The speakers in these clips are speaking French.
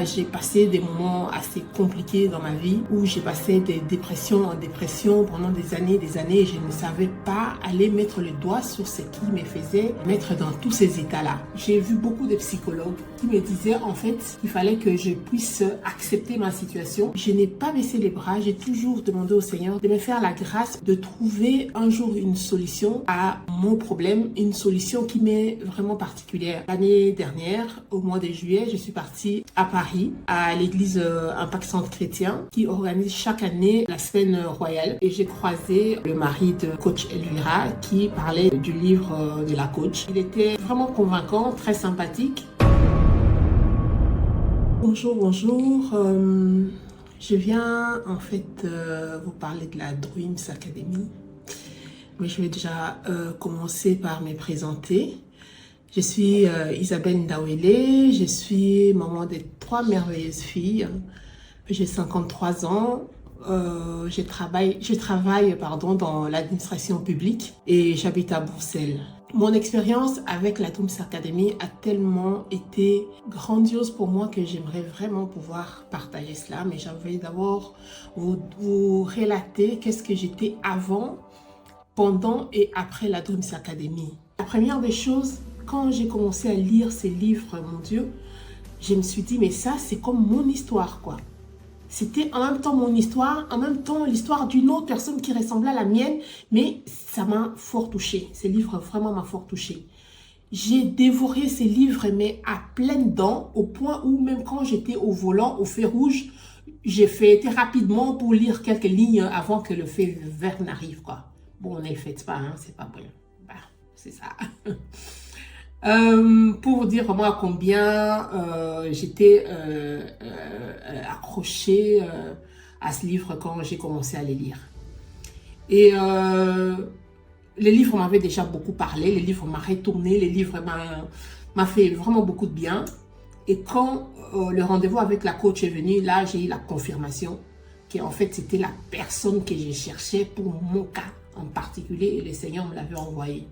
J'ai passé des moments assez compliqués dans ma vie où j'ai passé des dépressions en dépression pendant des années et je ne savais pas aller mettre le doigt sur ce qui me faisait mettre dans tous ces états-là. J'ai vu beaucoup de psychologues qui me disaient en fait qu'il fallait que je puisse accepter ma situation. Je n'ai pas baissé les bras, j'ai toujours demandé au Seigneur de me faire la grâce de trouver un jour une solution à mon problème, une solution qui m'est vraiment particulière. L'année dernière, au mois de juillet, je suis partie à Paris, à l'église Impact Centre Chrétien, qui organise chaque année la semaine royale. Et j'ai croisé le mari de coach Elvira qui parlait du livre de la coach. Il était vraiment convaincant, très sympathique. Bonjour. Je viens en fait vous parler de la Dreams Academy. Mais je vais déjà commencer par me présenter. Je suis Isabelle Ndawele, je suis maman de 3 merveilleuses filles. J'ai 53 ans, je travaille dans l'administration publique et j'habite à Bruxelles. Mon expérience avec la Dreams Academy a tellement été grandiose pour moi que j'aimerais vraiment pouvoir partager cela. Mais j'aimerais d'abord vous relater qu'est-ce que j'étais avant, pendant et après la Dreams Academy. La première des choses, quand j'ai commencé à lire ces livres, mon Dieu, je me suis dit, mais ça, c'est comme mon histoire, quoi. C'était en même temps mon histoire, en même temps l'histoire d'une autre personne qui ressemblait à la mienne, mais ça m'a fort touchée. Ces livres, vraiment, m'ont fort touchée. J'ai dévoré ces livres, mais à pleines dents, au point où même quand j'étais au volant, au feu rouge, j'ai fait rapidement pour lire quelques lignes avant que le feu vert n'arrive, quoi. Bon, ne le faites pas, hein, c'est pas bon. Bah, c'est ça. Pour vous dire vraiment à combien j'étais accrochée à ce livre quand j'ai commencé à les lire. Et les livres m'avaient déjà beaucoup parlé, les livres m'ont retourné, les livres m'ont fait vraiment beaucoup de bien. Et quand le rendez-vous avec la coach est venu, là j'ai eu la confirmation qu'en fait c'était la personne que j'ai cherchée pour mon cas en particulier et le Seigneur me l'avait envoyé.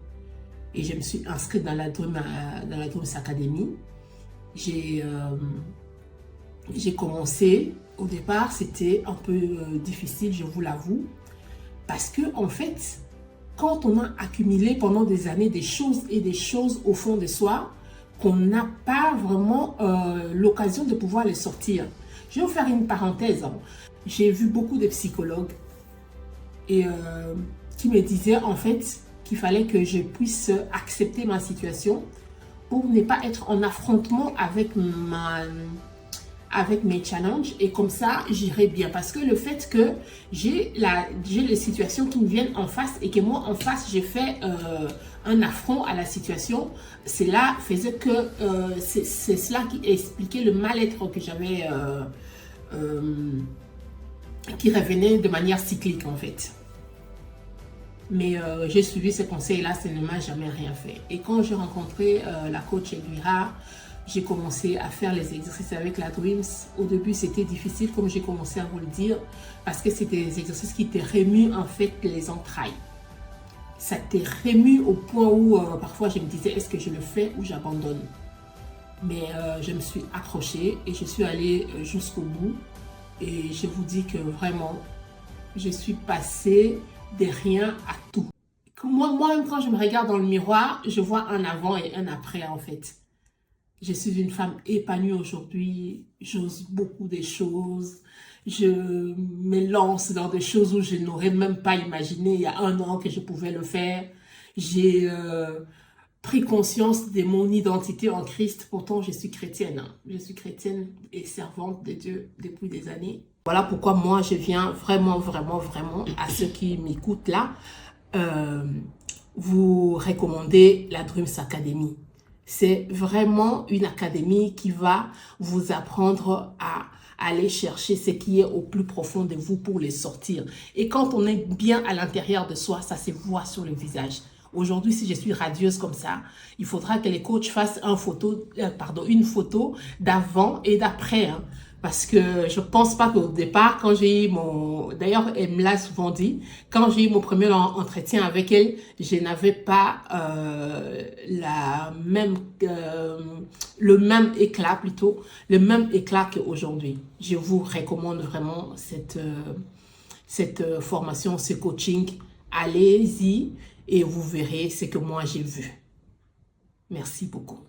Et je me suis inscrite dans la Dreams Academy. J'ai commencé, au départ, c'était un peu difficile, je vous l'avoue. Parce que, en fait, quand on a accumulé pendant des années des choses et des choses au fond de soi, qu'on n'a pas vraiment l'occasion de pouvoir les sortir. Je vais vous faire une parenthèse. Hein. J'ai vu beaucoup de psychologues et qui me disaient, en fait, qu'il fallait que je puisse accepter ma situation pour ne pas être en affrontement avec mes challenges et comme ça j'irai bien, parce que le fait que j'ai les situations qui me viennent en face et que moi en face j'ai fait un affront à la situation, cela faisait que c'est cela qui expliquait le mal-être que j'avais qui revenait de manière cyclique en fait. Mais j'ai suivi ces conseils-là, ça ne m'a jamais rien fait. Et quand j'ai rencontré la coach Elvira, j'ai commencé à faire les exercices avec la Dreams. Au début, c'était difficile, comme j'ai commencé à vous le dire, parce que c'était des exercices qui te remuent en fait les entrailles. Ça te remue au point où parfois je me disais, est-ce que je le fais ou j'abandonne? Mais je me suis accrochée et je suis allée jusqu'au bout. Et je vous dis que vraiment, je suis passée de rien à tout. Moi-même, quand je me regarde dans le miroir, je vois un avant et un après, en fait. Je suis une femme épanouie aujourd'hui. J'ose beaucoup de choses. Je me lance dans des choses où je n'aurais même pas imaginé il y a 1 an que je pouvais le faire. J'ai pris conscience de mon identité en Christ. Pourtant, je suis chrétienne. Hein. Je suis chrétienne et servante de Dieu depuis des années. Voilà pourquoi moi, je viens vraiment à ceux qui m'écoutent là, vous recommander la Dreams Academy. C'est vraiment une académie qui va vous apprendre à aller chercher ce qui est au plus profond de vous pour les sortir. Et quand on est bien à l'intérieur de soi, ça se voit sur le visage. Aujourd'hui, si je suis radieuse comme ça, il faudra que les coachs fassent une photo d'avant et d'après. Hein. Parce que je pense pas qu'au départ, quand j'ai eu mon... D'ailleurs, elle me l'a souvent dit, quand j'ai eu mon premier entretien avec elle, je n'avais pas le même éclat plutôt, le même éclat qu'aujourd'hui. Je vous recommande vraiment cette formation, ce coaching. Allez-y et vous verrez ce que moi j'ai vu. Merci beaucoup.